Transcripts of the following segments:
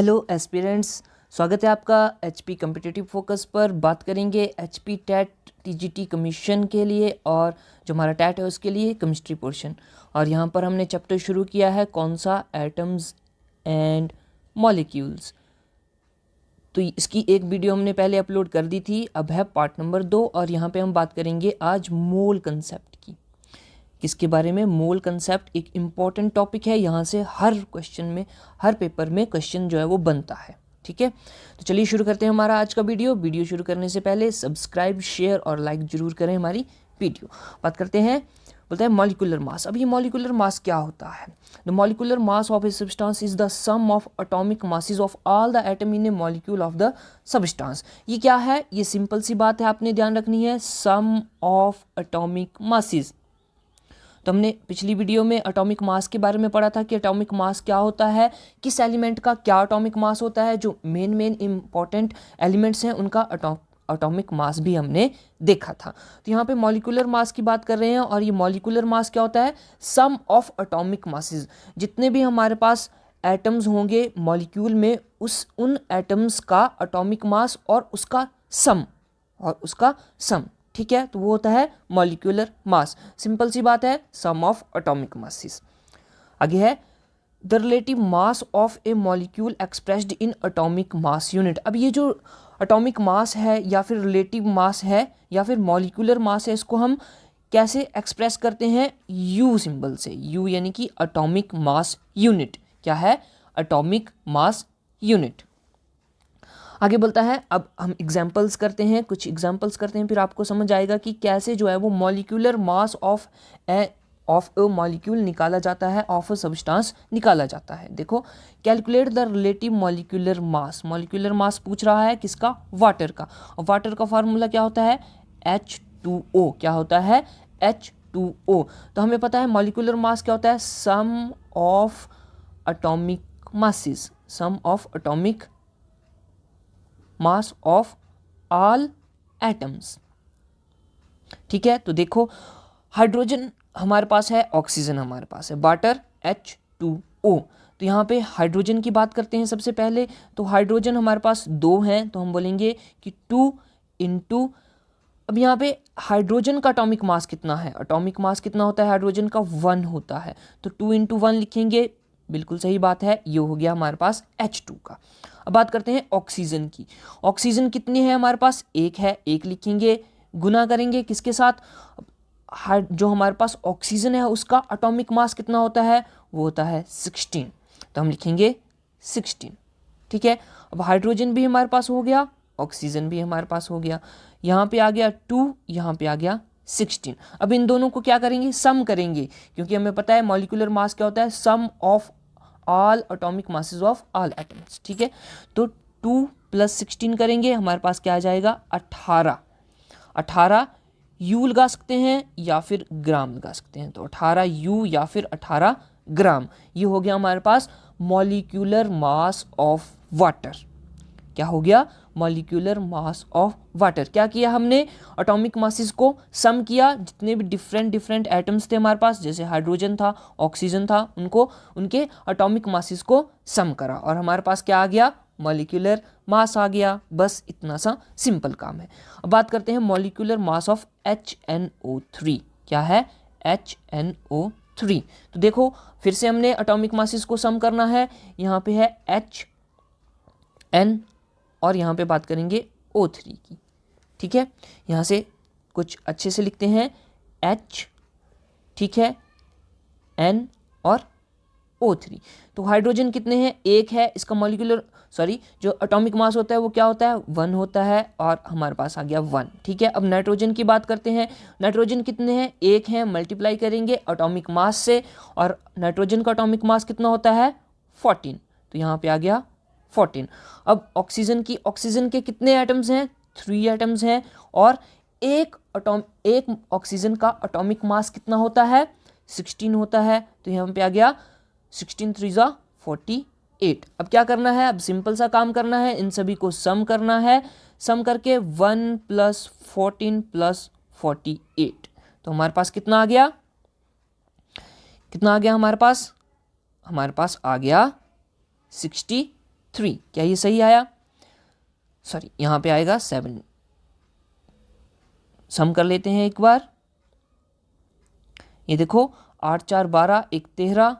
Hello aspirants, स्वागत है आपका एचपी कम्पिटिटिव फोकस पर। बात करेंगे एचपी टैट टीजीटी कमीशन के लिए और जो हमारा टैट है उसके लिए केमिस्ट्री पोर्शन। और यहाँ पर हमने चैप्टर शुरू किया है कौन सा, एटम्स एंड मॉलिक्यूल्स। तो इसकी एक वीडियो हमने पहले अपलोड कर दी थी, अब है पार्ट नंबर 2 और यहाँ पे हम बात करेंगे आज मोल कंसेप्ट की। किसके बारे में? मोल कंसेप्ट एक इम्पॉर्टेंट टॉपिक है, यहाँ से हर क्वेश्चन में, हर पेपर में क्वेश्चन जो है वो बनता है। ठीक है, तो चलिए शुरू करते हैं हमारा आज का वीडियो शुरू करने से पहले सब्सक्राइब, शेयर और लाइक जरूर करें हमारी वीडियो। बात करते हैं, बोलते हैं मॉलिक्यूलर मास। अब ये मॉलिक्यूलर मास क्या होता है? The molecular mass of a substance is the sum of atomic masses of all the atom in a molecule of the substance. ये क्या है? ये सिंपल सी बात है, आपने ध्यान रखनी है, सम ऑफ एटॉमिक मासेस। तो हमने पिछली वीडियो में एटॉमिक मास के बारे में पढ़ा था कि एटॉमिक मास क्या होता है, किस एलिमेंट का क्या एटॉमिक मास होता है, जो मेन इंपॉर्टेंट एलिमेंट्स हैं उनका एटॉमिक मास भी हमने देखा था। तो यहाँ पे मॉलिक्यूलर मास की बात कर रहे हैं और ये मॉलिक्यूलर मास क्या होता है? Sum of atomic masses. जितने भी हमारे पास एटम्स होंगे मॉलिक्यूल में, उन एटम्स का एटॉमिक मास और उसका सम, ठीक है, तो वो होता है मॉलिक्यूलर मास। सिंपल सी बात है, सम ऑफ एटॉमिक मासेस। आगे है the relative mass of A molecule expressed in atomic mass unit. अब ये जो एटॉमिक मास है या फिर रिलेटिव मास है या फिर मॉलिक्यूलर मास है, इसको हम कैसे एक्सप्रेस करते हैं? यू सिंबल से। यू यानी कि एटॉमिक मास यूनिट। क्या है? Atomic mass unit. आगे बोलता है, अब हम एग्जाम्पल्स करते हैं, कुछ एग्जाम्पल्स करते हैं, फिर आपको समझ आएगा कि कैसे जो है वो molecular mass of A molecule निकाला जाता है, ऑफ अ सब्सटेंस निकाला जाता है। देखो, calculate the relative molecular mass. Molecular मास पूछ रहा है किसका? वाटर का। और वाटर का फार्मूला क्या होता है? H2O। क्या होता है? H2O। तो हमें पता है मॉलिक्यूलर मास क्या होता है? Sum of atomic masses, sum of atomic mass of all atoms. ठीक है, तो देखो, हाइड्रोजन हमारे पास है, ऑक्सीजन हमारे पास है, वाटर H2O। तो यहाँ पे हाइड्रोजन की बात करते हैं सबसे पहले। तो हाइड्रोजन हमारे पास 2 हैं, तो हम बोलेंगे कि 2 इंटू, अब यहाँ पे हाइड्रोजन का एटॉमिक मास कितना है? एटॉमिक मास कितना होता है हाइड्रोजन का? 1 होता है, तो 2 इंटू 1 लिखेंगे। बिल्कुल सही बात है, ये हो गया हमारे पास H2 का। अब बात करते हैं ऑक्सीजन की। ऑक्सीजन कितनी है हमारे पास? 1 है, 1 लिखेंगे। गुना करेंगे किसके साथ? जो हमारे पास ऑक्सीजन है उसका एटॉमिक मास कितना होता है? वो होता है 16, तो हम लिखेंगे 16। ठीक है, अब हाइड्रोजन भी हमारे पास हो गया, ऑक्सीजन भी हमारे पास हो गया। यहाँ पे आ गया 2, यहाँ पे आ गया 16। अब इन दोनों को क्या करेंगे? सम करेंगे, क्योंकि हमें पता है मॉलिक्यूलर मास क्या होता है? Sum of all atomic masses of all atoms. ठीक है, तो 2 + 16 करेंगे, हमारे पास क्या आ जाएगा? 18। 18 यू लगा सकते हैं या फिर ग्राम लगा सकते हैं, तो 18 यू या फिर 18 ग्राम। ये हो गया हमारे पास मॉलिक्यूलर मास ऑफ वाटर। क्या हो गया? Molecular mass of water. क्या किया हमने? एटॉमिक मासेस को सम किया, जितने भी डिफरेंट एटम्स थे हमारे पास, जैसे हाइड्रोजन था, ऑक्सीजन था, उनको उनके एटॉमिक मासेस को सम करा और हमारे पास क्या आ गया? मॉलिक्यूलर मास आ गया। बस इतना सा सिंपल काम है। अब बात करते हैं मॉलिक्यूलर मास ऑफ HNO3। क्या है? HNO3। तो देखो, फिर से हमने एटॉमिक मासेस को सम करना है। यहाँ पे है HN और यहाँ पे बात करेंगे O3 की। ठीक है, यहाँ से कुछ अच्छे से लिखते हैं, H, ठीक है, N और O3। तो हाइड्रोजन कितने हैं? 1 है, इसका जो एटॉमिक मास होता है वो क्या होता है? 1 होता है और हमारे पास आ गया 1। ठीक है, अब नाइट्रोजन की बात करते हैं। नाइट्रोजन कितने हैं? 1 है, मल्टीप्लाई करेंगे एटॉमिक मास से, और नाइट्रोजन का एटॉमिक मास कितना होता है? 14, तो यहाँ पे आ गया 14। अब ऑक्सीजन के कितने एटम्स हैं? 3 एटम्स हैं, और एक ऑक्सीजन का एटॉमिक मास कितना होता है? 16 होता है, तो यहाँ पे आ गया 16 3 = 48। अब क्या करना है? अब सिंपल सा काम करना है, इन सभी को सम करना है। सम करके 1 + 14 + 48, तो हमारे पास कितना आ गया? हमारे पास आ गया 64। 3। क्या ये सही आया? सॉरी, यहाँ पे आएगा 7। सम कर लेते हैं एक बार। ये देखो 8 4 12, 1 13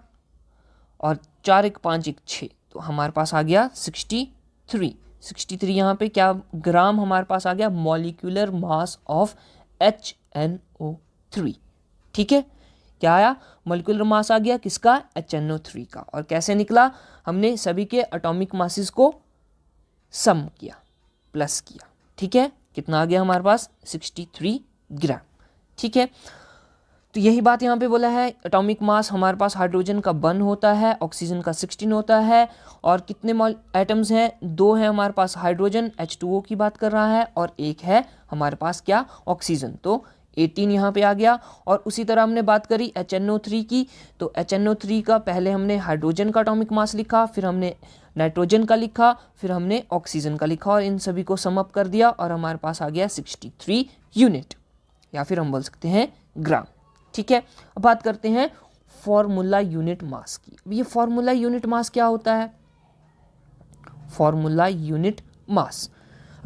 और 4 1 5 1 6, तो हमारे पास आ गया 63। 63 यहाँ पे क्या ग्राम हमारे पास आ गया? Molecular mass of HNO3। ठीक है, क्या आया? मॉलिक्यूलर मास आ गया किसका? HNO3 का। और कैसे निकला? हमने सभी के एटॉमिक मासेस को सम किया, प्लस किया। ठीक है, कितना आ गया हमारे पास? 63 ग्राम। ठीक है, तो यही बात यहाँ पे बोला है, एटॉमिक मास हमारे पास हाइड्रोजन का 1 होता है, ऑक्सीजन का 16 होता है। और कितने एटम्स हैं? 2 हैं हमारे पास हाइड्रोजन, H2O की बात कर रहा है, और एक है हमारे पास क्या? ऑक्सीजन। तो 18 यहाँ पे आ गया। और उसी तरह हमने बात करी HNO3 की, तो HNO3 का पहले हमने हाइड्रोजन का एटॉमिक मास लिखा, फिर हमने नाइट्रोजन का लिखा, फिर हमने ऑक्सीजन का लिखा, और इन सभी को सम अप कर दिया और हमारे पास आ गया 63 यूनिट, या फिर हम बोल सकते हैं ग्राम। ठीक है, अब बात करते हैं फॉर्मूला यूनिट मास की। अब ये फॉर्मूला यूनिट मास क्या होता है? फॉर्मूला यूनिट मास,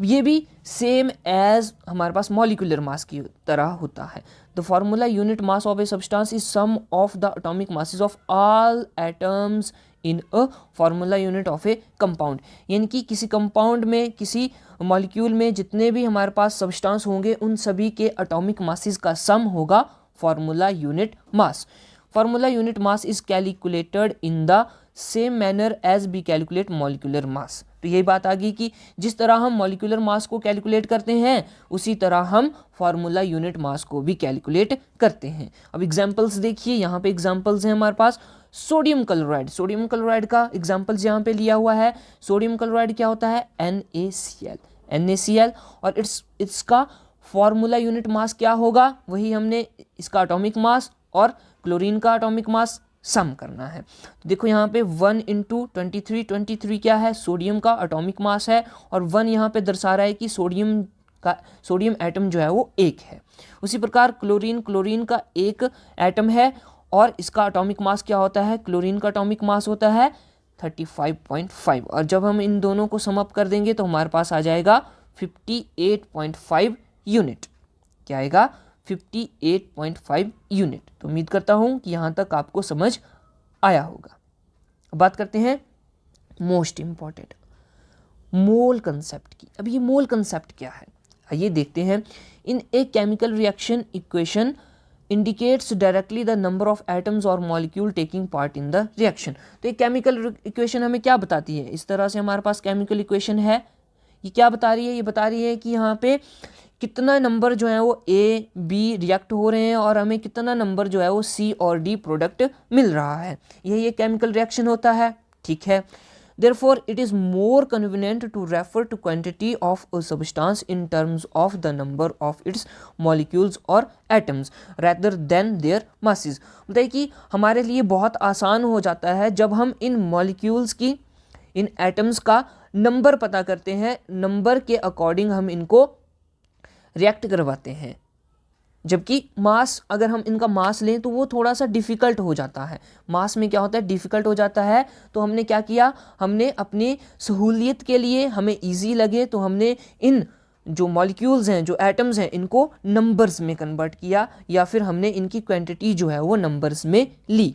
ये भी सेम एज हमारे पास मॉलिक्यूलर मास की तरह होता है। The formula unit mass of a substance is sum of the atomic masses of all atoms in a formula unit of a compound. यानी कि किसी कंपाउंड में, किसी मॉलिक्यूल में जितने भी हमारे पास सब्सटेंस होंगे, उन सभी के एटॉमिक मासेस का सम होगा formula unit mass. Formula unit mass is calculated in the same manner as we calculate molecular mass. तो यही बात आ गई कि जिस तरह हम मॉलिक्यूलर मास को कैलकुलेट करते हैं, उसी तरह हम फॉर्मूला यूनिट मास को भी कैलकुलेट करते हैं। अब एग्जांपल्स देखिए, यहाँ पे एग्जांपल्स हैं हमारे पास। सोडियम क्लोराइड, सोडियम क्लोराइड का एग्जांपल्स यहाँ पे लिया हुआ है। सोडियम क्लोराइड क्या होता है? NaCl, NaCl। और इसका फॉर्मूला यूनिट मास क्या होगा? वही हमने इसका एटॉमिक मास और क्लोरीन का एटॉमिक मास सम करना है। तो देखो यहाँ पे 1 × 23, 23 क्या है? सोडियम का एटॉमिक मास है, और 1 यहाँ पे दर्शा रहा है कि सोडियम एटम जो है वो 1 है। उसी प्रकार क्लोरीन, क्लोरीन का 1 एटम है, और इसका एटॉमिक मास क्या होता है? क्लोरीन का एटॉमिक मास होता है 35.5। और जब हम इन दोनों को सम अप कर देंगे तो हमारे पास आ जाएगा 58.5 यूनिट। क्या आएगा? 58.5 यूनिट। तो उम्मीद करता हूँ कि यहाँ तक आपको समझ आया होगा। अब बात करते हैं मोस्ट इम्पॉर्टेंट मोल कंसेप्ट की। अब ये मोल कंसेप्ट क्या है, आइए देखते हैं। In a chemical reaction equation indicates directly the number of atoms और molecule taking part in the reaction. तो एक केमिकल इक्वेशन हमें क्या बताती है? इस तरह से हमारे पास केमिकल इक्वेशन है। ये क्या बता रही है? ये बता रही है कि यहाँ पे कितना नंबर जो है वो A, B रिएक्ट हो रहे हैं, और हमें कितना नंबर जो है वो C और D प्रोडक्ट मिल रहा है। यही एक केमिकल रिएक्शन होता है। ठीक है, therefore it is more convenient to refer to quantity of a substance in terms of the number of its molecules or atoms rather than their masses। बताइए कि हमारे लिए बहुत आसान हो जाता है जब हम इन मॉलिक्यूल्स की, इन एटम्स का नंबर पता करते हैं, नंबर के अकॉर्डिंग हम इनको रिएक्ट करवाते हैं। जबकि मास, अगर हम इनका मास लें तो वो थोड़ा सा डिफ़िकल्ट हो जाता है। मास में क्या होता है? डिफ़िकल्ट हो जाता है। तो हमने क्या किया? हमने अपनी सहूलियत के लिए, हमें इजी लगे, तो हमने इन जो मॉलिक्यूल्स हैं, जो एटम्स हैं, इनको नंबर्स में कन्वर्ट किया, या फिर हमने इनकी क्वांटिटी जो है वो नंबर्स में ली।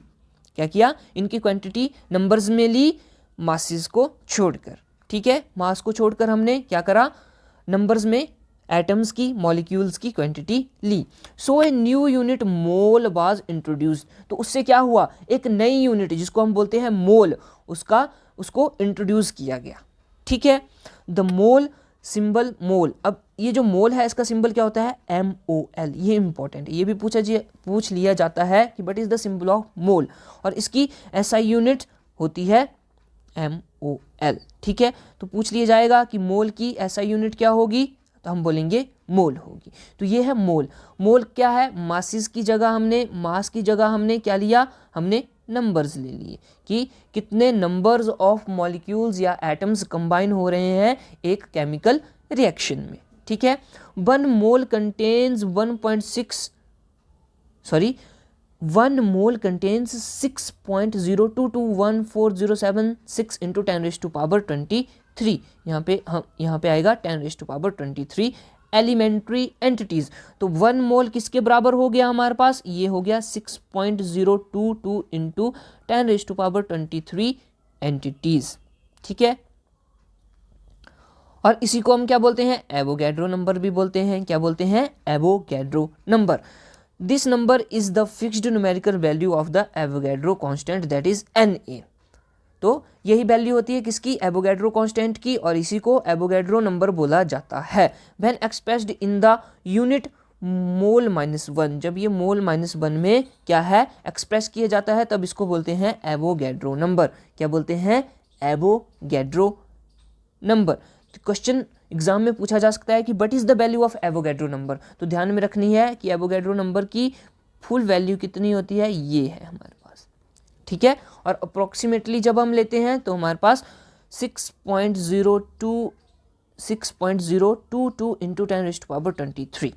क्या किया? इनकी क्वांटिटी नंबर्स में ली, मासेस को छोड़कर। ठीक है, मास को छोड़कर हमने क्या करा? नंबर्स में एटम्स की, मॉलिक्यूल्स की क्वांटिटी ली। So a new unit mole was introduced. तो उससे क्या हुआ? एक नई यूनिट जिसको हम बोलते हैं मोल, उसको इंट्रोड्यूस किया गया। ठीक है, द मोल सिंबल मोल। अब ये जो मोल है इसका सिंबल क्या होता है? MOL। ये इंपॉर्टेंट है, ये भी पूछ लिया जाता है कि what is the symbol of mole, और इसकी SI यूनिट होती है MOL। ठीक है, तो पूछ लिया जाएगा कि मोल की SI यूनिट क्या होगी, तो हम बोलेंगे मोल होगी। तो ये है मोल। मोल क्या है? मास की जगह हमने क्या लिया? हमने नंबर्स ले लिए कि कितने नंबर्स ऑफ मॉलिक्यूल्स या एटम्स कंबाइन हो रहे हैं एक केमिकल रिएक्शन में। ठीक है, 1 मोल कंटेन्स 1 मोल कंटेन्स 6.02214076 इंटू 10⁻23। यहाँ पे आएगा 10⁻23 एलिमेंट्री एंटिटीज। तो 1 मोल किसके बराबर हो गया हमारे पास, ये हो गया 6.022 इंटू 10⁻23 एंटिटीज। ठीक है, और इसी को हम क्या बोलते हैं, एवोगैड्रो नंबर भी बोलते हैं। क्या बोलते हैं, Avogadro number. This number is the fixed numerical value of the Avogadro constant that is Na। तो यही वैल्यू होती है किसकी, एवोगैड्रो कांस्टेंट की, और इसी को एवोगैड्रो नंबर बोला जाता है। When expressed in the unit mole -1, जब ये मोल -1 में क्या है एक्सप्रेस किया जाता है, तब इसको बोलते हैं एवोगैड्रो नंबर। क्या बोलते हैं, एवोगैड्रो नंबर। क्वेश्चन एग्जाम में पूछा जा सकता है कि what is the value of Avogadro number. तो ध्यान में रखनी है कि एवोगैड्रो नंबर की फुल वैल्यू कितनी होती है, ये है हमारे पास। ठीक है, और अप्रोक्सीमेटली जब हम लेते हैं तो हमारे पास 6.022 इंटू 10⁻23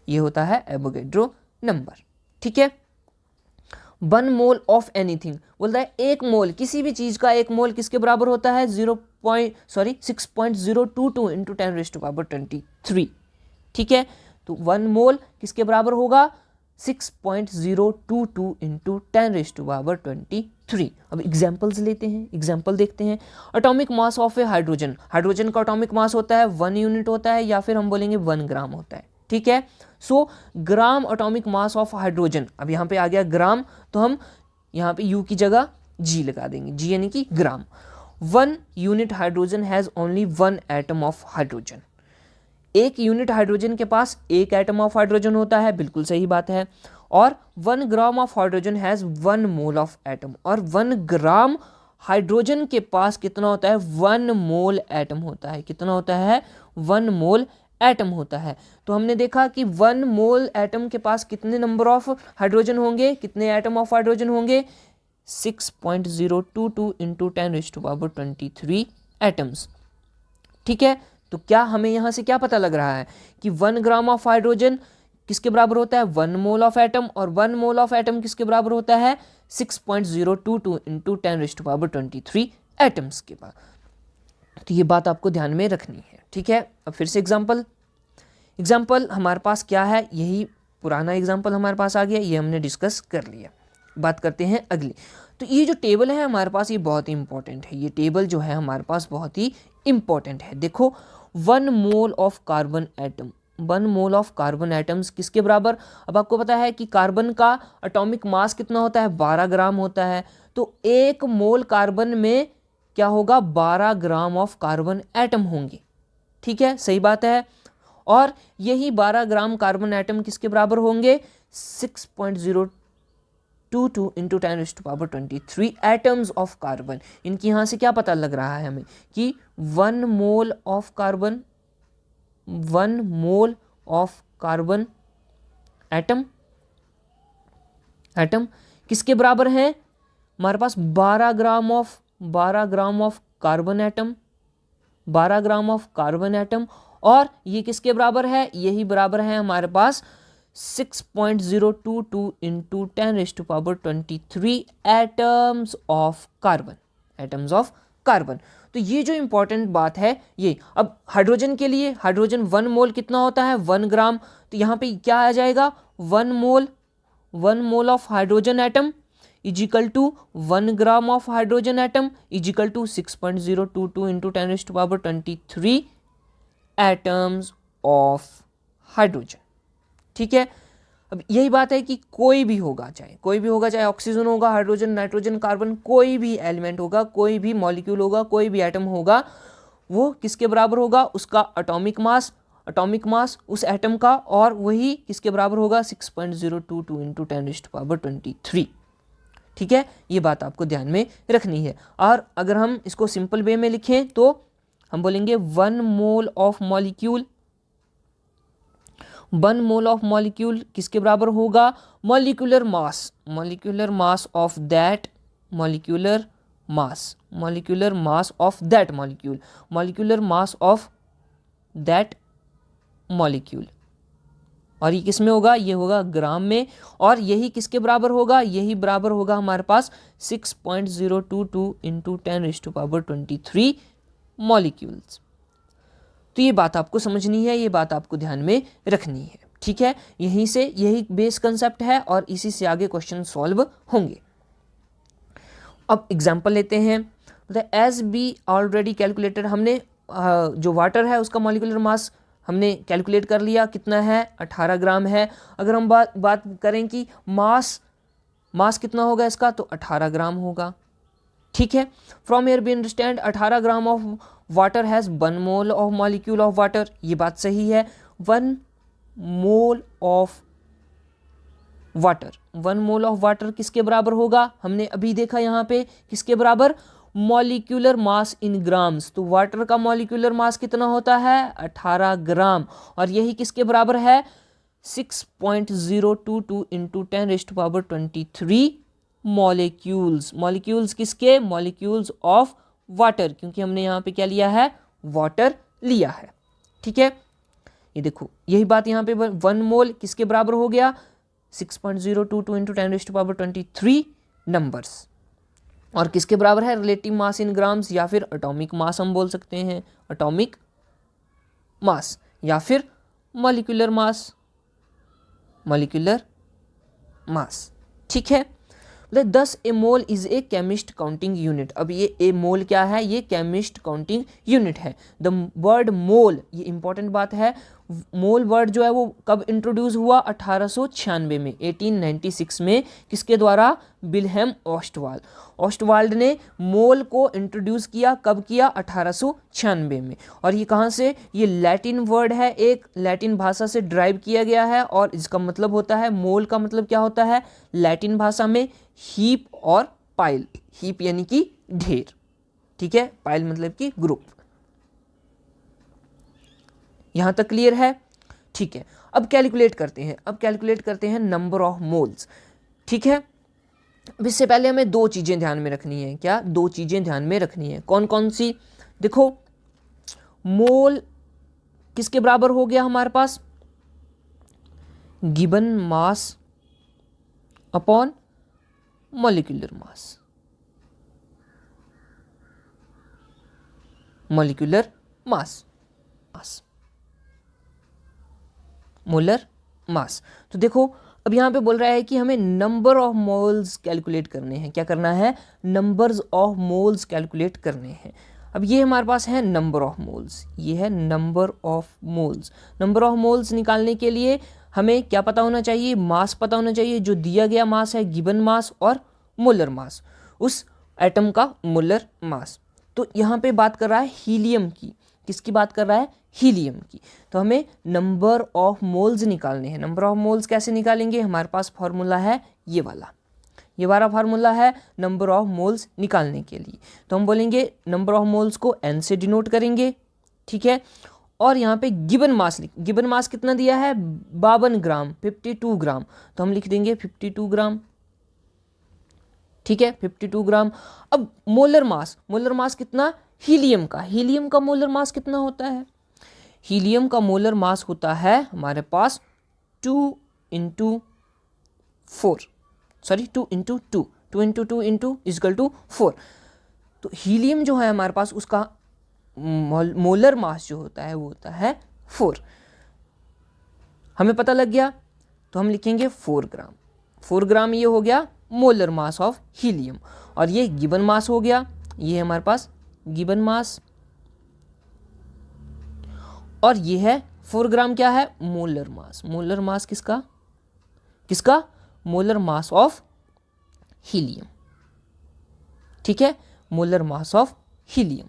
ये होता है एवोगैड्रो नंबर। ठीक है, 1 मोल ऑफ एनीथिंग बोलता है एक मोल, किसी भी चीज का एक मोल किसके बराबर होता है, 6.022 इंटू 10⁻23। ठीक है, तो 1 मोल किसके बराबर होगा, 6.022 इंटू 10⁻23। अब एग्जाम्पल्स लेते हैं, एग्जाम्पल देखते हैं। Atomic mass of A hydrogen, hydrogen का एटॉमिक मास होता है 1 यूनिट होता है, या फिर हम बोलेंगे 1 ग्राम होता है। ठीक है, so gram atomic mass of hydrogen. अब यहाँ पे आ गया ग्राम, तो हम यहाँ पे यू की जगह जी लगा देंगे, जी यानी कि ग्राम। 1 unit hydrogen has only 1 atom of hydrogen. एक यूनिट हाइड्रोजन के पास एक एटम ऑफ हाइड्रोजन होता है, बिल्कुल सही बात है। और 1 gram of hydrogen has 1 mole of atom, और 1 ग्राम हाइड्रोजन के पास कितना होता है, 1 मोल एटम होता है। कितना होता है, 1 मोल एटम होता है। तो हमने देखा कि 1 मोल एटम के पास कितने नंबर ऑफ हाइड्रोजन होंगे, कितने एटम ऑफ हाइड्रोजन होंगे, 6.022 इंटू 10⁻23 एटम्स। ठीक है, तो क्या हमें यहाँ से क्या पता लग रहा है कि 1 ग्राम ऑफ हाइड्रोजन किसके बराबर होता है, 1 मोल ऑफ एटम, और 1 मोल ऑफ एटम किसके बराबर होता है, 6.022 इंटू 10⁻23 एटम्स के बाद। तो ये बात आपको ध्यान में रखनी है। ठीक है, अब फिर से एग्जाम्पल हमारे पास क्या है, यही पुराना एग्जाम्पल हमारे पास आ गया, ये हमने डिस्कस कर लिया। बात करते हैं अगली। तो ये जो टेबल है हमारे पास, ये बहुत ही इंपॉर्टेंट है। ये टेबल जो है हमारे पास बहुत ही इंपॉर्टेंट है। देखो, 1 mole of carbon atom, 1 mole of carbon atoms किसके बराबर। अब आपको पता है कि कार्बन का एटॉमिक मास कितना होता है, 12 ग्राम होता है। तो 1 मोल कार्बन में क्या होगा, 12 ग्राम ऑफ कार्बन एटम होंगे। ठीक है, सही बात है। और यही 12 ग्राम कार्बन एटम किसके बराबर होंगे, 6.022 इंटू 10⁻23 एटम्स ऑफ कार्बन। इनकी यहाँ से क्या पता लग रहा है हमें कि 1 mole of carbon, 1 mole of carbon atom किसके बराबर है, हमारे पास 12 gram of carbon atom, 12 gram of carbon atom. और ये किसके बराबर है, यही बराबर है हमारे पास 6.022 इंटू 10⁻23 एटम्स ऑफ कार्बन। तो ये जो इंपॉर्टेंट बात है ये। अब हाइड्रोजन के लिए, हाइड्रोजन 1 मोल कितना होता है, 1 ग्राम। तो यहाँ पे क्या आ जाएगा, 1 mole of hydrogen atom equal to 1 gram of hydrogen atom equal to 6.022 into 10⁻23 atoms of hydrogen. ठीक है, अब यही बात है कि कोई भी होगा, चाहे ऑक्सीजन होगा, हाइड्रोजन, नाइट्रोजन, कार्बन, कोई भी एलिमेंट होगा, कोई भी मॉलिक्यूल होगा, कोई भी एटम होगा, वो किसके बराबर होगा, उसका एटॉमिक मास उस एटम का, और वही किसके बराबर होगा, 6.022 इंटू 10⁻23। ठीक है, ये बात आपको ध्यान में रखनी है। और अगर हम इसको सिंपल वे में लिखें तो हम बोलेंगे 1 मोल ऑफ मॉलिक्यूल किसके बराबर होगा, molecular mass of that molecule और ये किस में होगा, ये होगा ग्राम में, और यही किसके बराबर होगा, यही बराबर होगा हमारे पास 6.022 इंटू 10⁻23 मॉलिक्यूल्स। तो ये बात आपको समझनी है, ये बात आपको ध्यान में रखनी है, ठीक है। यहीं से यही बेस कंसेप्ट है और इसी से आगे क्वेश्चन सॉल्व होंगे। अब एग्जाम्पल लेते हैं। एज बी ऑलरेडी कैलकुलेटेड, हमने जो वाटर है उसका मॉलिक्यूलर मास हमने कैलकुलेट कर लिया, कितना है, 18 ग्राम है। अगर हम बात करें कि मास कितना होगा इसका, तो 18 ग्राम होगा, ठीक है। From here we understand 18 gram of water has 1 mole of molecule of water, ये बात सही है। 1 mole of water, 1 mole of water किसके बराबर होगा, हमने अभी देखा यहाँ पे किसके बराबर, मॉलिक्यूलर मास इन ग्राम्स। तो वाटर का मॉलिक्यूलर मास कितना होता है, 18 ग्राम, और यही किसके बराबर है, 6.022 इंटू 10⁻23 मॉलिक्यूल्स। मॉलिक्यूल्स किसके, मॉलिक्यूल्स ऑफ वाटर, क्योंकि हमने यहाँ पे क्या लिया है, वाटर लिया है, ठीक है। ये देखो यही बात यहाँ पे 1 मोल किसके बराबर हो गया, 6.022 इंटू 10⁻23 नंबर्स, और किसके बराबर है, रिलेटिव मास इन ग्राम्स, या फिर एटॉमिक मास हम बोल सकते हैं, एटॉमिक मास, या फिर मॉलिक्यूलर मास, मॉलिक्यूलर मास, ठीक है। 10 a mole is a chemist counting unit. अब ये ए मोल क्या है, ये केमिस्ट काउंटिंग यूनिट है। द वर्ड मोल, ये इंपॉर्टेंट बात है, मोल वर्ड जो है वो कब इंट्रोड्यूस हुआ, 1896 में, 1896 में, किसके द्वारा, विल्हेम ऑस्टवाल्ड ने मोल को इंट्रोड्यूस किया, कब किया, 1896 में। और ये कहाँ से, ये लैटिन वर्ड है, एक लैटिन भाषा से ड्राइव किया गया है, और इसका मतलब होता है, मोल का मतलब क्या होता है लैटिन भाषा में, हीप और पाइल। हीप यानी कि ढेर, ठीक है, पाइल मतलब कि ग्रुप। यहां तक क्लियर है, ठीक है। अब कैलकुलेट करते हैं नंबर ऑफ मोल्स, ठीक है। इससे पहले हमें 2 चीजें ध्यान में रखनी है, क्या, 2 चीजें ध्यान में रखनी है, कौन कौन सी, देखो मोल किसके बराबर हो गया हमारे पास, given mass upon molecular mass, molecular mass, molar mass. तो देखो अब यहाँ पे बोल रहा है कि हमें नंबर ऑफ मोल्स कैलकुलेट करने हैं, क्या करना है, नंबर्स ऑफ मोल्स कैलकुलेट करने हैं। अब ये हमारे पास है नंबर ऑफ मोल्स, ये है number of moles. Number of moles निकालने के लिए हमें क्या पता होना चाहिए, मास पता होना चाहिए, जो दिया गया मास है गिवन मास और मोलर मास, उस एटम का मोलर मास। तो यहाँ पे बात कर रहा है हीलियम की, किसकी बात कर रहा है, हीलियम की। तो हमें नंबर ऑफ मोल्स निकालने हैं। नंबर ऑफ मोल्स कैसे निकालेंगे, हमारे पास फॉर्मूला है ये वाला फार्मूला है नंबर ऑफ मोल्स निकालने के लिए। तो हम बोलेंगे नंबर ऑफ मोल्स को n से डिनोट करेंगे, ठीक है। और यहाँ पे गिवन मास कितना दिया है, 52 ग्राम, 52 ग्राम, तो हम लिख देंगे 52 ग्राम, ठीक है, 52 ग्राम। अब मोलर मास कितना, हीलियम का मोलर मास कितना होता है, हीलियम का मोलर मास होता है हमारे पास 2 इंटू 2 इंटू इजकल टू 4। तो हीलियम जो है हमारे पास उसका मोलर मास जो होता है वो होता है 4। हमें पता लग गया, तो हम लिखेंगे 4 ग्राम ये हो गया मोलर मास ऑफ हीलियम, और ये गिवन मास हो गया, ये हमारे पास गिवन मास, और ये है 4 ग्राम क्या है, मोलर मास किसका मोलर मास ऑफ हीलियम, ठीक है, मोलर मास ऑफ हीलियम।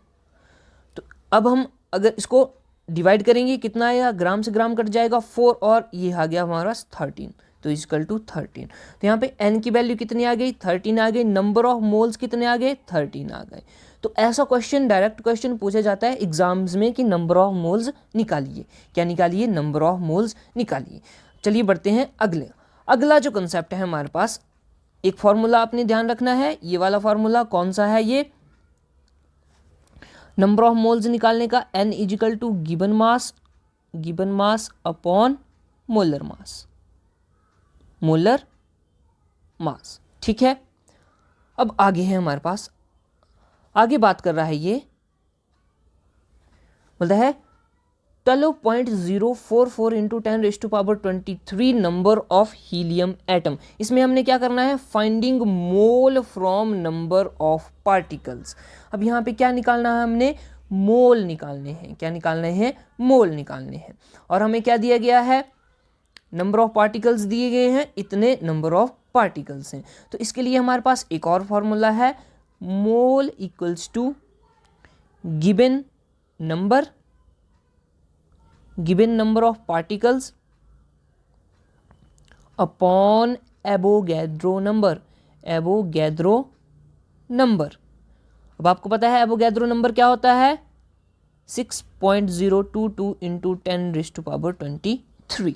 तो अब हम अगर इसको डिवाइड करेंगे कितना आएगा, ग्राम से ग्राम कट जाएगा 4, और ये आ गया हमारा 13, तो इक्वल टू 13। तो यहाँ पे n की वैल्यू कितनी आ गई, 13 आ गई, नंबर ऑफ मोल्स कितने आ गए, 13 आ गए। तो ऐसा क्वेश्चन, डायरेक्ट क्वेश्चन पूछा जाता है एग्जाम्स में कि नंबर ऑफ मोल्स निकालिए, क्या निकालिए, नंबर ऑफ मोल्स निकालिए। चलिए बढ़ते हैं अगला जो कंसेप्ट है हमारे पास, एक फॉर्मूला आपने ध्यान रखना है, ये वाला फॉर्मूला कौन सा है, ये नंबर ऑफ मोल्स निकालने का, n is equal to given mass upon molar mass, molar mass. ठीक है, अब आगे है हमारे पास, आगे बात कर रहा है ये, बोलता है 12.044 into 10⁻23 number of helium atom. इसमें हमने क्या करना है, finding mole from number of particles. अब यहाँ पे क्या निकालना है, हमने मोल निकालने हैं। क्या निकालने हैं, मोल निकालने हैं। और हमें क्या दिया गया है, नंबर ऑफ पार्टिकल्स दिए गए हैं, इतने नंबर ऑफ पार्टिकल्स हैं। तो इसके लिए हमारे पास एक और फॉर्मूला है, mole equals to given number of particles upon Avogadro number, Avogadro number. अब आपको पता है एवोगैड्रो नंबर क्या होता है, 6.022 इंटू 10⁻23।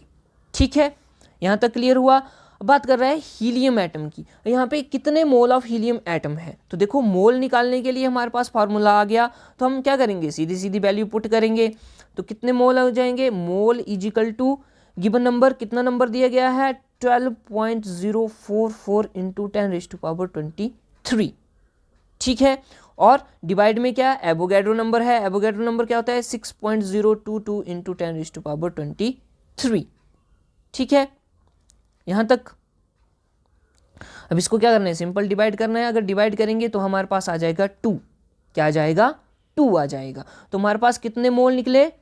ठीक है, यहाँ तक क्लियर हुआ। अब बात कर रहा है हीलियम एटम की। यहाँ पे कितने मोल ऑफ हीलियम एटम है, तो देखो मोल निकालने के लिए हमारे पास फार्मूला आ गया, तो हम क्या करेंगे, सीधी सीधी वैल्यू पुट करेंगे। तो कितने मोल हो जाएंगे, मोल इजिकल टू गिवन नंबर, कितना नंबर दिया गया है 12.044 इंटू 10⁻23। ठीक है, और डिवाइड में क्या, एवोगैड्रो नंबर है, एवोगैड्रो नंबर क्या होता है 6.022 इंटू 10⁻23। ठीक है, यहां तक। अब इसको क्या करना है, सिंपल डिवाइड करना है। अगर डिवाइड करेंगे तो हमारे पास आ जाएगा 2। क्या आ जाएगा, 2 आ जाएगा। तो हमारे पास कितने मोल निकले,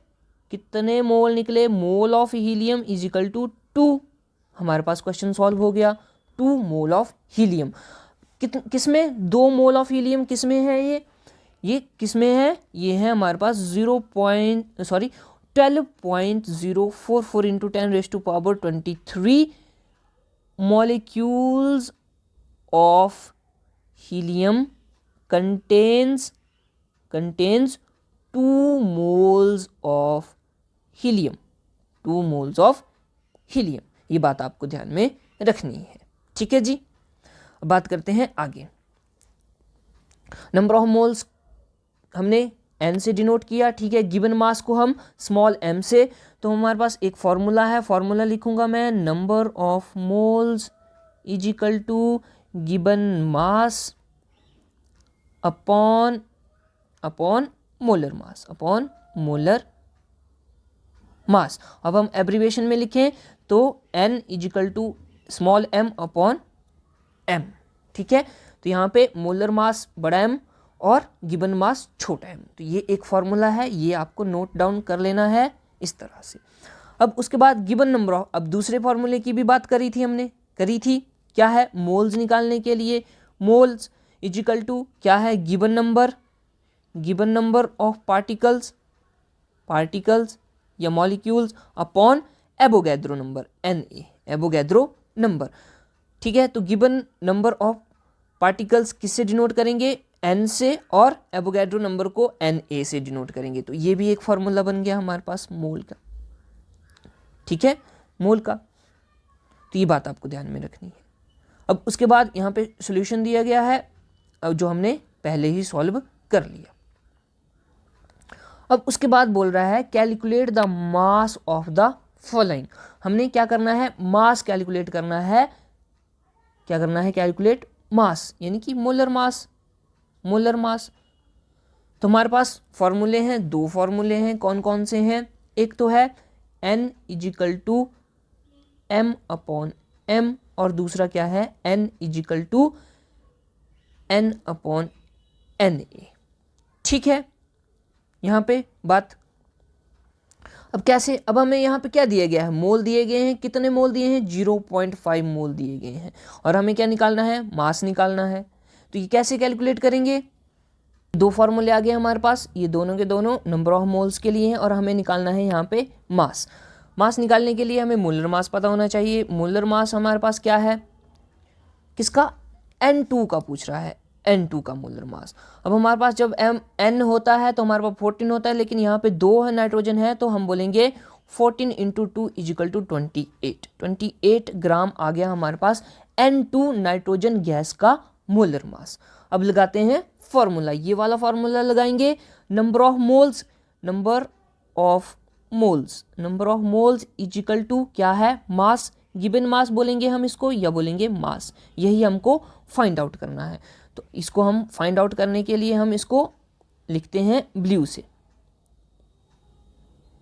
कितने मोल निकले, mole of helium is equal to 2। हमारे पास क्वेश्चन सॉल्व हो गया, 2 मोल ऑफ हीलियम। किसमें 2 मोल ऑफ हीलियम किसमें है, ये किसमें है, ये है हमारे पास 12.044 into 10⁻23 molecules of helium contains 2 moles of helium, 2 moles of helium। ये बात आपको ध्यान में रखनी है। ठीक है जी, अब बात करते हैं आगे। नंबर ऑफ मोल्स हमने n से डिनोट किया। ठीक है, गिवन मास को हम स्मॉल m से। तो हमारे पास एक फॉर्मूला है, फॉर्मूला लिखूंगा मैं, number of moles is equal to given mass upon molar mass, upon molar mass. अब हम एब्रीवेशन में लिखें तो n is equal to small m upon m। ठीक है, तो यहाँ पे मोलर मास बड़ा M और गिवन मास छोटा m। तो ये एक फॉर्मूला है, ये आपको नोट डाउन कर लेना है इस तरह से। अब उसके बाद गिवन नंबर ऑफ, अब दूसरे फॉर्मूले की भी बात करी थी हमने, करी थी, क्या है, मोल्स निकालने के लिए मोल्स इज इक्वल टू क्या है, गिवन नंबर ऑफ पार्टिकल्स या molecules upon Avogadro number Na, Avogadro number. ठीक है, तो गिवन नंबर ऑफ पार्टिकल्स किससे डिनोट करेंगे, n से, और एवोगैड्रो नंबर को Na से डिनोट करेंगे। तो ये भी एक फॉर्मूला बन गया हमारे पास मोल का। ठीक है, मोल का। तो ये बात आपको ध्यान में रखनी है। अब उसके बाद यहाँ पे सॉल्यूशन दिया गया है, अब जो हमने पहले ही सॉल्व कर लिया। अब उसके बाद बोल रहा है calculate the mass of the following. हमने क्या करना है, मास कैलकुलेट करना है। क्या करना है, कैलकुलेट मास, यानी कि मोलर मास। तो हमारे पास फॉर्मूले हैं, 2 फॉर्मूले हैं। कौन कौन से हैं, एक तो है n is equal to m upon m, और दूसरा क्या है, n is equal to n upon Na। ठीक है, यहाँ पे बात अब कैसे, अब हमें यहाँ पे क्या दिया गया है, मोल दिए गए हैं। कितने मोल दिए हैं, 0.5 मोल दिए गए हैं, और हमें क्या निकालना है, मास निकालना है। तो ये कैसे कैलकुलेट करेंगे, 2 फॉर्मूले आ गए हमारे पास, ये दोनों के दोनों नंबर ऑफ मोल्स के लिए हैं, और हमें निकालना है यहाँ पे मास। मास निकालने के लिए हमें मोलर मास पता होना चाहिए। मोलर मास हमारे पास क्या है, किसका, N2 का पूछ रहा है, N2 का मोलर मास। अब हमारे पास जब N होता है तो हमारे पास 14 होता है, लेकिन यहाँ पे 2 है नाइट्रोजन है, तो हम बोलेंगे 14 into 2 is equal to 28 gram आ गया हमारे पास N2 नाइट्रोजन गैस का मोलर मास। अब लगाते हैं फॉर्मूला, ये वाला फॉर्मूला लगाएंगे, number of moles, number of moles is equal to क्या है, मास, गिवन मास बोलेंगे हम इसको या बोलेंगे मास, यही हमको फाइंड आउट करना है। तो इसको हम फाइंड आउट करने के लिए हम इसको लिखते हैं ब्लू से,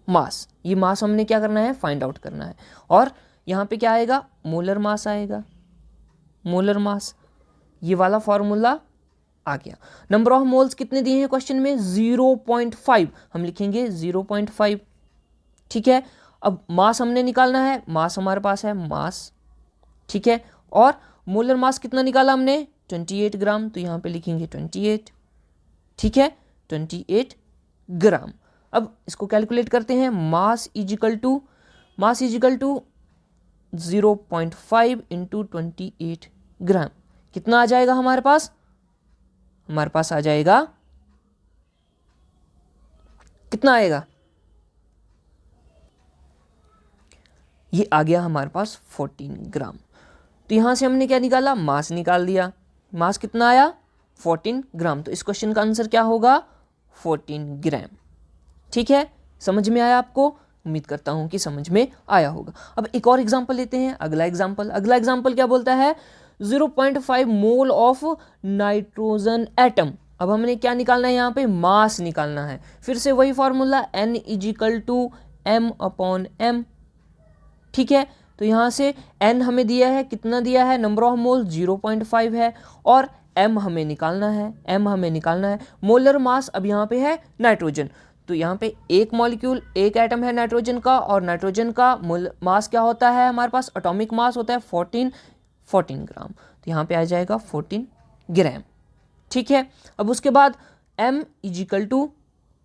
मास, ये मास हमने क्या करना है, फाइंड आउट करना है। और यहाँ पे क्या आएगा, मोलर मास आएगा, मोलर मास, ये वाला फॉर्मूला आ गया। नंबर ऑफ मोल्स कितने दिए हैं क्वेश्चन में, 0.5, हम लिखेंगे 0.5, ठीक है। अब मास हमने निकालना है, मास हमारे पास है मास, ठीक है। और मोलर मास कितना निकाला हमने, 28 ग्राम, तो यहाँ पे लिखेंगे 28, ठीक है, 28 ग्राम। अब इसको कैलकुलेट करते हैं, mass is equal to 0.5 into 28 gram, कितना आ जाएगा हमारे पास, हमारे पास आ जाएगा, कितना आएगा, ये आ गया हमारे पास 14 ग्राम। तो यहां से हमने क्या निकाला, मास निकाल दिया, मास कितना आया, 14 ग्राम। तो इस क्वेश्चन का आंसर क्या होगा, 14 ग्राम, ठीक है। समझ में आया आपको, उम्मीद करता हूं कि समझ में आया होगा। अब एक और एग्जांपल लेते हैं, अगला एग्जांपल क्या बोलता है, 0.5 मोल ऑफ नाइट्रोजन एटम। अब हमने क्या निकालना है, यहाँ पे मास निकालना है। फिर से वही formula, N is equal to M/M, ठीक है। तो यहाँ से N हमें दिया है, कितना दिया है, नंबर ऑफ मोल 0.5 है, और M हमें निकालना है, मोलर मास अब यहाँ पे है नाइट्रोजन। तो यहाँ पे एक मॉलिक्यूल, एक एटम है नाइट्रोजन का, और नाइट्रोजन का मास क्या होता है हमारे पास, एटॉमिक मास होता है 14 ग्राम। तो यहाँ पे आ जाएगा 14 ग्राम, ठीक है। अब उसके बाद M is equal to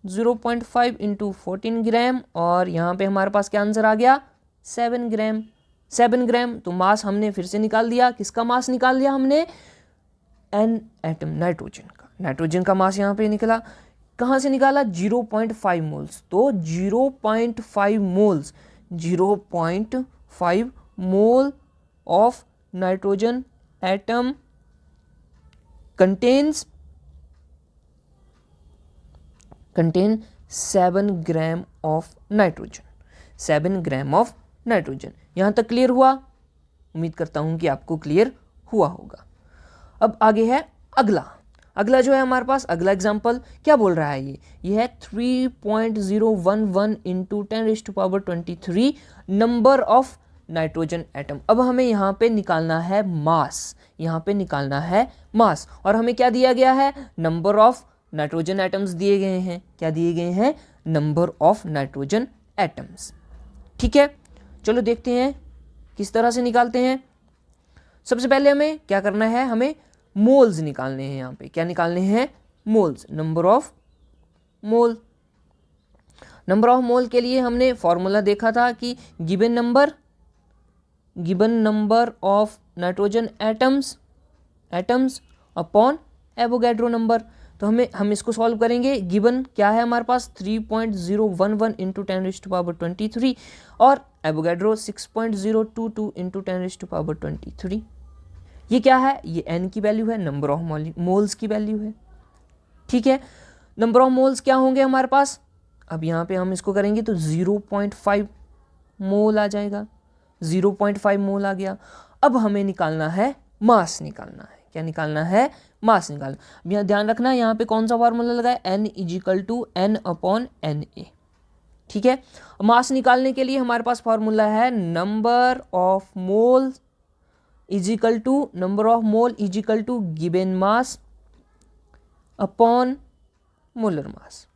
0.5 into 14 gram, और यहाँ पे हमारे पास क्या आंसर आ गया, 7 ग्राम। तो मास हमने फिर से निकाल दिया, किसका मास निकाल दिया हमने, N एटम नाइट्रोजन का मास यहाँ पे निकला, कहाँ से निकाला, 0.5 मोल्स। तो 0.5 mole of nitrogen atom contains 7 gram of nitrogen, 7 gram of nitrogen. यहां तक क्लियर हुआ, उम्मीद करता हूं कि आपको क्लियर हुआ होगा। अब आगे है अगला जो है हमारे पास, अगला एग्जांपल क्या बोल रहा है, ये है 3.011 into 10⁻23 number of nitrogen atom. अब हमें यहाँ पे निकालना है मास, और हमें क्या दिया गया है, नंबर ऑफ नाइट्रोजन एटम्स दिए गए हैं, क्या दिए गए हैं, नंबर ऑफ नाइट्रोजन एटम्स, ठीक है। चलो देखते हैं किस तरह से निकालते हैं। सबसे पहले हमें क्या करना है, हमें मोल्स निकालने हैं। यहाँ पे क्या निकालने हैं, मोल्स, नंबर ऑफ मोल के लिए हमने फॉर्मूला देखा था कि given number of nitrogen atoms upon Avogadro number. तो हम इसको सॉल्व करेंगे, गिवन क्या है हमारे पास, 3.011 इंटू 10⁻23, और एवोगैड्रो 6.022 इंटू 10⁻23। ये क्या है, ये N की वैल्यू है, नंबर ऑफ मोल्स की वैल्यू है, ठीक है। नंबर ऑफ मोल्स क्या होंगे हमारे पास, अब यहाँ पे हम इसको करेंगे तो 0.5 मोल आ जाएगा, 0.5 मोल आ गया। अब हमें निकालना है मास, क्या निकालना है, मास निकालना। अब यहाँ ध्यान रखना, यहाँ पे कौन सा फॉर्मूला लगा है, N is equal to N/Na, ठीक है। मास निकालने के लिए हमारे पास फॉर्मूला है number of mole is equal to given mass upon molar mass.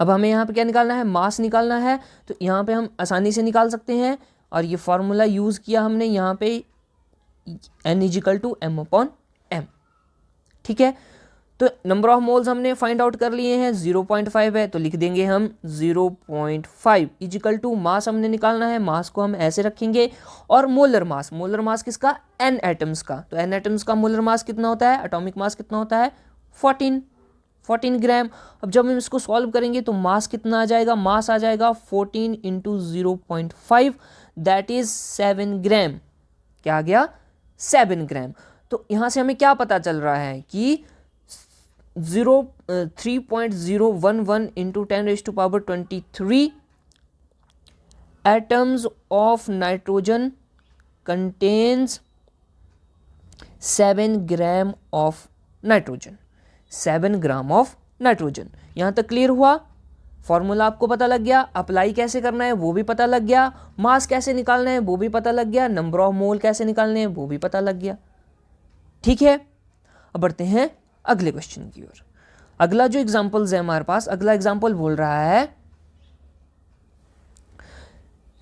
अब हमें यहाँ पे क्या निकालना है, मास निकालना है। तो यहाँ पे हम आसानी से निकाल सकते हैं, और ये फॉर्मूला यूज़ किया हमने यहाँ पे, N is equal to M/M, ठीक है। तो नंबर ऑफ मोल्स हमने फाइंड आउट कर लिए हैं, 0.5 है, तो लिख देंगे हम 0.5 इज इक्वल टू मास हमने निकालना है, मास को हम ऐसे रखेंगे, और मोलर मास किसका, N एटम्स का। तो N एटम्स का मोलर मास कितना होता है, एटॉमिक मास कितना होता है, 14 ग्राम। अब जब हम इसको सॉल्व करेंगे तो मास कितना आ जाएगा, मास आ जाएगा 14 इंटू 0.5, दैट इज 7 ग्राम। क्या आ गया, 7 ग्राम। तो यहाँ से हमें क्या पता चल रहा है कि 3.011 into 10 raised to power 23 atoms of nitrogen contains 7 gram of nitrogen. 7 gram of nitrogen. यहाँ तक क्लियर हुआ? फॉर्मूला आपको पता लग गया, अप्लाई कैसे करना है वो भी पता लग गया, मास कैसे निकालना है वो भी पता लग गया, नंबर ऑफ मोल कैसे निकालने हैं वो भी पता लग गया। ठीक है, अब बढ़ते हैं अगले क्वेश्चन की ओर। अगला जो एग्जांपल्स है हमारे पास, अगला एग्जांपल बोल रहा है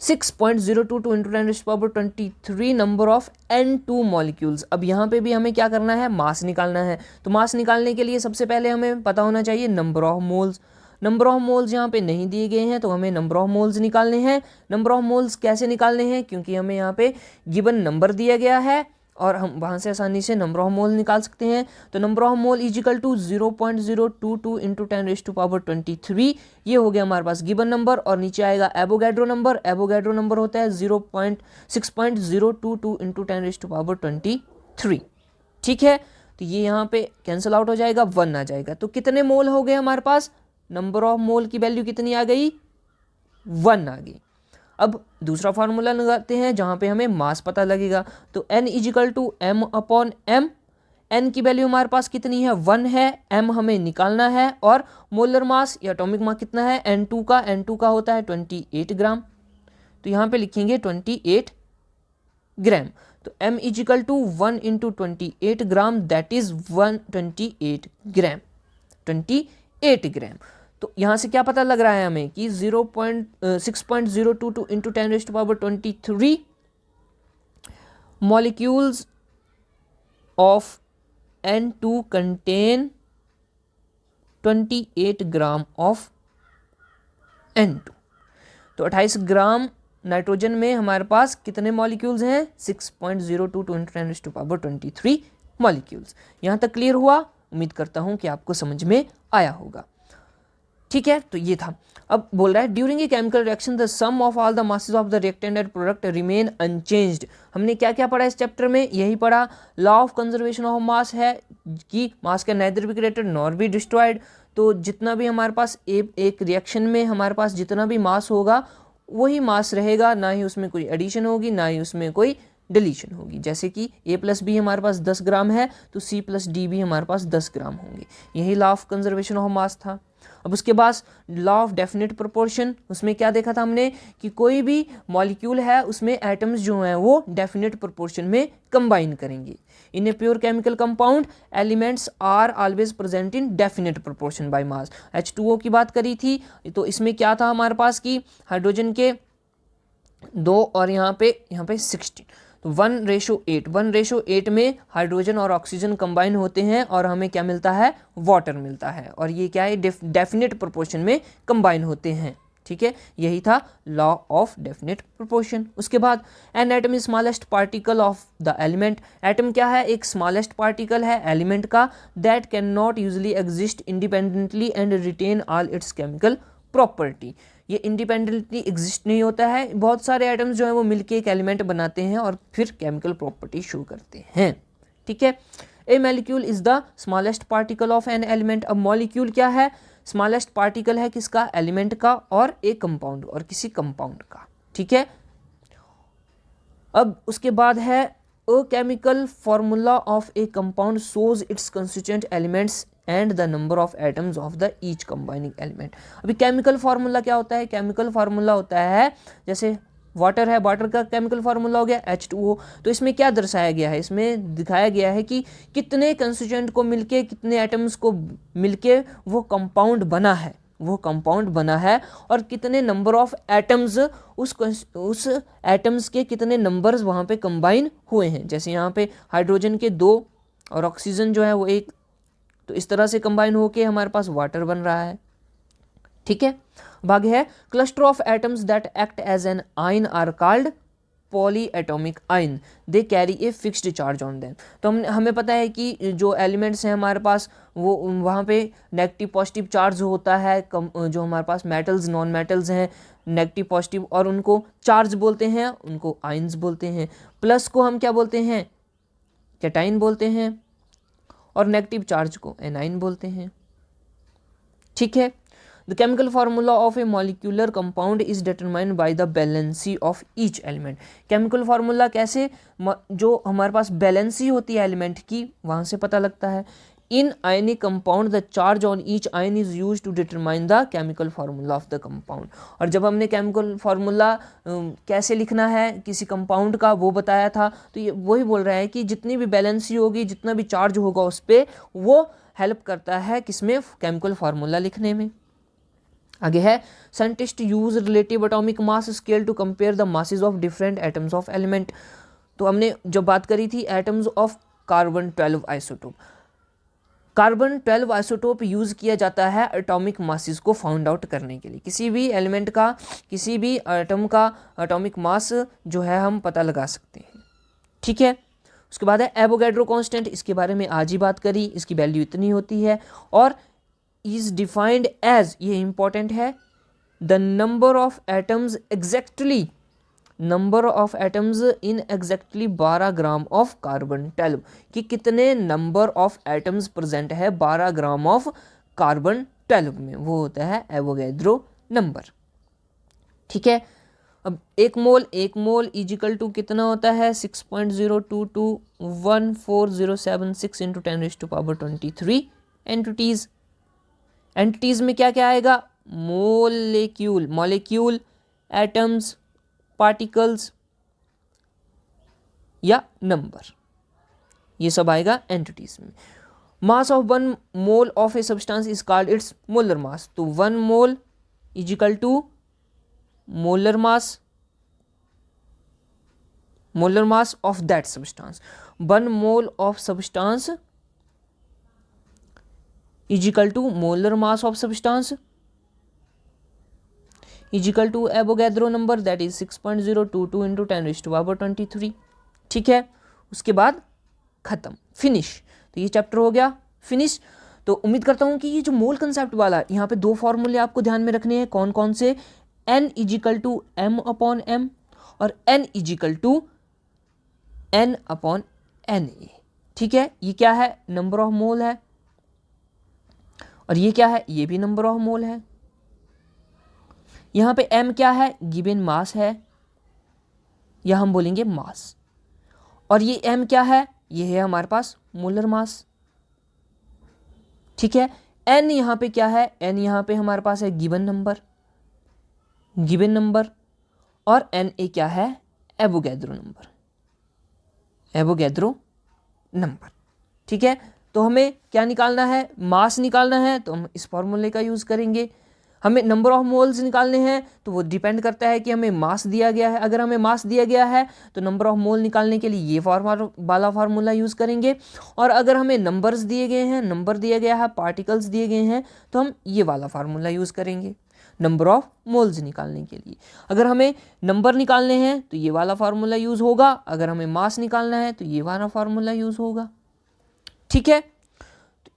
6.022 into 10 raised to power 23 number of N2 molecules. अब यहाँ पे भी हमें क्या करना है, मास निकालना है। तो मास निकालने के लिए सबसे पहले हमें पता होना चाहिए number of moles. Number of moles यहाँ पे नहीं दिए गए हैं तो हमें नंबर ऑफ मोल्स निकालने हैं। नंबर ऑफ मोल्स कैसे निकालने हैं, क्योंकि हमें यहाँ पे गिवन नंबर दिया गया है और हम वहाँ से आसानी से नंबर ऑफ मोल निकाल सकते हैं। तो number of mole is equal to 0.022 into 10 raise to power 23, ये हो गया हमारे पास गिवन नंबर। और नीचे आएगा एवोगैड्रो नंबर। एवोगैड्रो नंबर होता है 6.022 इंटू 10 रेज़ टू पावर 23। ठीक है, तो ये यहाँ पे कैंसिल आउट हो जाएगा, 1 आ जाएगा। तो कितने मोल हो गए हमारे पास, नंबर ऑफ मोल की वैल्यू कितनी आ गई, 1 आ गई। अब दूसरा फार्मूला लगाते हैं जहाँ पे हमें मास पता लगेगा। तो N is equal to M upon M। N की वैल्यू हमारे पास कितनी है, 1 है। M हमें निकालना है और मोलर मास या एटॉमिक मास कितना है N2 का, N2 का होता है 28 ग्राम। तो यहाँ पे लिखेंगे 28 ग्राम। तो M is equal to 1 into 28 gram, that is 128 gram, 28 gram. तो यहाँ से क्या पता लग रहा है हमें कि 6.022 into 10 raise to power 23 molecules of N2 contain 28 gram of N2। तो 28 ग्राम नाइट्रोजन में हमारे पास कितने मॉलिक्यूल्स हैं, 6.022 into 10 raise to power 23 molecules. यहाँ तक क्लियर हुआ? उम्मीद करता हूँ कि आपको समझ में आया होगा। ठीक है, तो ये था। अब बोल रहा है during a chemical reaction the sum of all the masses of the reactant and product remain unchanged. हमने क्या क्या पढ़ा इस चैप्टर में, यही पढ़ा law of conservation of mass है कि mass can neither be created nor be destroyed. तो जितना भी हमारे पास एक रिएक्शन में हमारे पास जितना भी मास होगा वही मास रहेगा, ना ही उसमें कोई एडिशन होगी ना ही उसमें कोई डिलीशन होगी। जैसे कि A+B हमारे पास 10 ग्राम है तो C+D भी हमारे पास 10 ग्राम होंगे। यही लॉ ऑफ कंजर्वेशन ऑफ मास था। अब उसके बाद लॉ ऑफ डेफिनेट प्रोपोर्शन, उसमें क्या देखा था हमने कि कोई भी मॉलिक्यूल है उसमें एटम्स जो हैं वो डेफिनेट प्रोपोर्शन में कंबाइन करेंगे। In a pure chemical compound elements are always present in definite proportion by mass. H2O की बात करी थी, तो इसमें क्या था हमारे पास कि हाइड्रोजन के 2 और यहाँ पे 16, तो 1:8 में हाइड्रोजन और ऑक्सीजन कंबाइन होते हैं और हमें क्या मिलता है, वाटर मिलता है। और ये क्या है, डेफिनेट प्रोपोर्शन में कंबाइन होते हैं। ठीक है, यही था लॉ ऑफ डेफिनेट प्रोपोर्शन। उसके बाद an atom is smallest particle of the element. Atom क्या है, एक स्मॉलेस्ट पार्टिकल है एलिमेंट का, that can not usually exist independently and retain all its chemical property. ये इंडिपेंडेंटली एग्जिस्ट नहीं होता है, बहुत सारे एटम्स जो हैं वो मिलके एक एलिमेंट बनाते हैं और फिर केमिकल प्रॉपर्टी शो करते हैं। ठीक है, a molecule is the smallest particle of an element. अब मॉलिक्यूल क्या है, स्मॉलेस्ट पार्टिकल है किसका, एलिमेंट का और एक कंपाउंड और किसी कंपाउंड का। ठीक है, अब उसके बाद है a chemical formula of a compound shows it's constituent elements and the number of atoms of the each combining element. अभी केमिकल फार्मूला क्या होता है, केमिकल फार्मूला होता है जैसे वाटर है, वाटर का केमिकल फार्मूला हो गया H2O। तो इसमें क्या दर्शाया गया है, इसमें दिखाया गया है कि कितने कंस्टिट्यूएंट को मिलके, कितने एटम्स को मिलके वो कंपाउंड बना है, वो कंपाउंड बना है और कितने नंबर ऑफ एटम्स उस एटम्स के कितने नंबर्स वहाँ पे कंबाइन हुए हैं। जैसे यहाँ पे हाइड्रोजन के 2 और ऑक्सीजन जो है वो 1, तो इस तरह से कंबाइन होके हमारे पास वाटर बन रहा है। ठीक है, भाग है cluster of atoms that act as an ion are called polyatomic ion, they carry a fixed charge on them. तो हमें पता है कि जो एलिमेंट्स हैं हमारे पास वो वहाँ पे नेगेटिव पॉजिटिव चार्ज होता है। जो हमारे पास मेटल्स नॉन मेटल्स हैं नेगेटिव पॉजिटिव, और उनको चार्ज बोलते हैं, उनको आयन्स बोलते हैं। प्लस को हम क्या बोलते हैं, कैटाइन बोलते हैं, और नेगेटिव चार्ज को एनाइन बोलते हैं। ठीक है। The chemical formula of A molecular compound is determined by the valency of each element. Chemical formula कैसे, जो हमारे पास बैलेंसी होती है एलिमेंट की, वहाँ से पता लगता है। In ionic compound the charge on each ion is use to determine the chemical formula of the compound. और जब हमने केमिकल फार्मूला कैसे लिखना है किसी कंपाउंड का वो बताया था, तो ये वही बोल रहा है कि जितनी भी बैलेंसी होगी, जितना भी चार्ज होगा उस पर, वो हेल्प करता है किसमें, केमिकल फार्मूला लिखने में। आगे है scientist use relative atomic mass scale to compare the masses of different atoms of element. तो हमने जो बात करी थी atoms of carbon 12 isotope, carbon 12 isotope use किया जाता है एटॉमिक मासेस को फाउंड आउट करने के लिए। किसी भी एलिमेंट का, किसी भी एटम का एटॉमिक मास जो है हम पता लगा सकते हैं। ठीक है। उसके बाद है एवोगैड्रो कांस्टेंट, इसके बारे में आज ही बात करी, इसकी वैल्यू इतनी होती है और इज डिफाइंड एज, ये इंपॉर्टेंट है, the number of atoms exactly, number of atoms in exactly 12 gram of carbon 12, कि कितने नंबर ऑफ एटम्स प्रेजेंट है 12 ग्राम ऑफ कार्बन 12 में, वो होता है एवोगैड्रो नंबर। ठीक है। अब एक मोल इजिकल टू कितना होता है, 6.0221407 इंटू 10⁻23 एंटिटीज। एंटिटीज में क्या क्या आएगा, मॉलिक्यूल, एटम्स, पार्टिकल्स या नंबर, ये सब आएगा एंटिटीज में। Mass of 1 mole of a substance is called its molar mass. तो 1 mole is equal to molar mass of that substance. 1 mole of substance is equal to molar mass of substance is equal to Avogadro number, that is 6.022 into 10⁻23। ठीक है। उसके बाद खत्म, finish. तो ये chapter हो गया फिनिश। तो उम्मीद करता हूं कि ये जो मोल कंसेप्ट वाला, यहाँ पे 2 फॉर्मूले आपको ध्यान में रखने हैं। कौन कौन से, n इजिकल टू m/m और n इजिकल टू n/Na। ठीक है। ये क्या है, नंबर ऑफ मोल है, और ये क्या है, ये भी नंबर ऑफ मोल है। यहां पे m क्या है, गिवन मास है, या हम बोलेंगे मास। और ये m क्या है, ये है हमारे पास मोलर मास। ठीक है। n यहां पे क्या है, n यहां पे हमारे पास है गिवन नंबर, और Na क्या है, एवोगैड्रो नंबर। ठीक है। तो हमें क्या निकालना है, मास निकालना है, तो हम इस फॉर्मूले का यूज करेंगे। हमें नंबर ऑफ मोल्स निकालने हैं, तो वो डिपेंड करता है कि हमें मास दिया गया है। अगर हमें मास दिया गया है तो नंबर ऑफ मोल निकालने के लिए ये वाला फार्मूला यूज़ करेंगे, और अगर हमें नंबर्स दिए गए हैं, नंबर दिया गया है, पार्टिकल्स दिए गए हैं, तो हम ये वाला फार्मूला यूज़ करेंगे नंबर ऑफ मोल्स निकालने के लिए। अगर हमें नंबर निकालने हैं तो ये वाला फार्मूला यूज़ होगा, अगर हमें मास निकालना है तो ये वाला फार्मूला यूज़ होगा। ठीक है।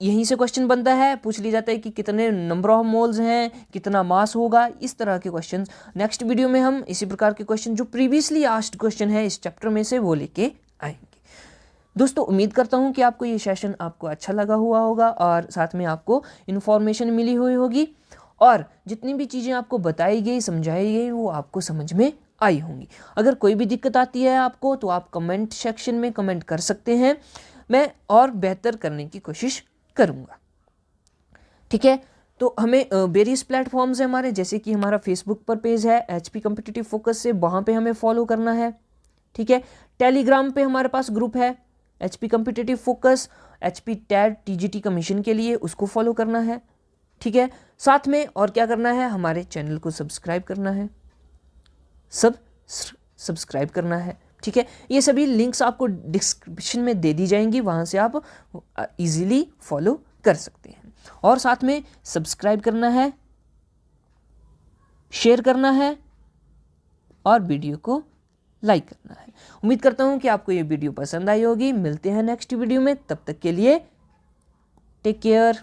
यहीं से क्वेश्चन बनता है, पूछ लिया जाता है कि कितने नंबर ऑफ मोल्स हैं, कितना मास होगा, इस तरह के क्वेश्चंस। नेक्स्ट वीडियो में हम इसी प्रकार के क्वेश्चन जो प्रीवियसली आस्क्ड क्वेश्चन है इस चैप्टर में से वो लेके आएंगे। दोस्तों उम्मीद करता हूं कि आपको ये सेशन आपको अच्छा लगा हुआ होगा और साथ में आपको इन्फॉर्मेशन मिली हुई होगी, और जितनी भी चीज़ें आपको बताई गई, समझाई गई, वो आपको समझ में आई होंगी। अगर कोई भी दिक्कत आती है आपको तो आप कमेंट सेक्शन में कमेंट कर सकते हैं, मैं और बेहतर करने की कोशिश करूँगा। ठीक है। तो हमें वेरियस प्लेटफॉर्म्स है हमारे, जैसे कि हमारा फेसबुक पर पेज है HP कॉम्पिटिटिव फोकस से, वहाँ पे हमें फॉलो करना है। ठीक है। टेलीग्राम पे हमारे पास ग्रुप है HP competitive focus, HP TET TGT commission के लिए, उसको फॉलो करना है। ठीक है। साथ में और क्या करना है, हमारे चैनल को सब्सक्राइब करना है, सब्सक्राइब करना है। ठीक है। ये सभी लिंक्स आपको डिस्क्रिप्शन में दे दी जाएंगी, वहाँ से आप इजीली फॉलो कर सकते हैं। और साथ में सब्सक्राइब करना है, शेयर करना है और वीडियो को लाइक करना है। उम्मीद करता हूँ कि आपको ये वीडियो पसंद आई होगी। मिलते हैं नेक्स्ट वीडियो में, तब तक के लिए टेक केयर।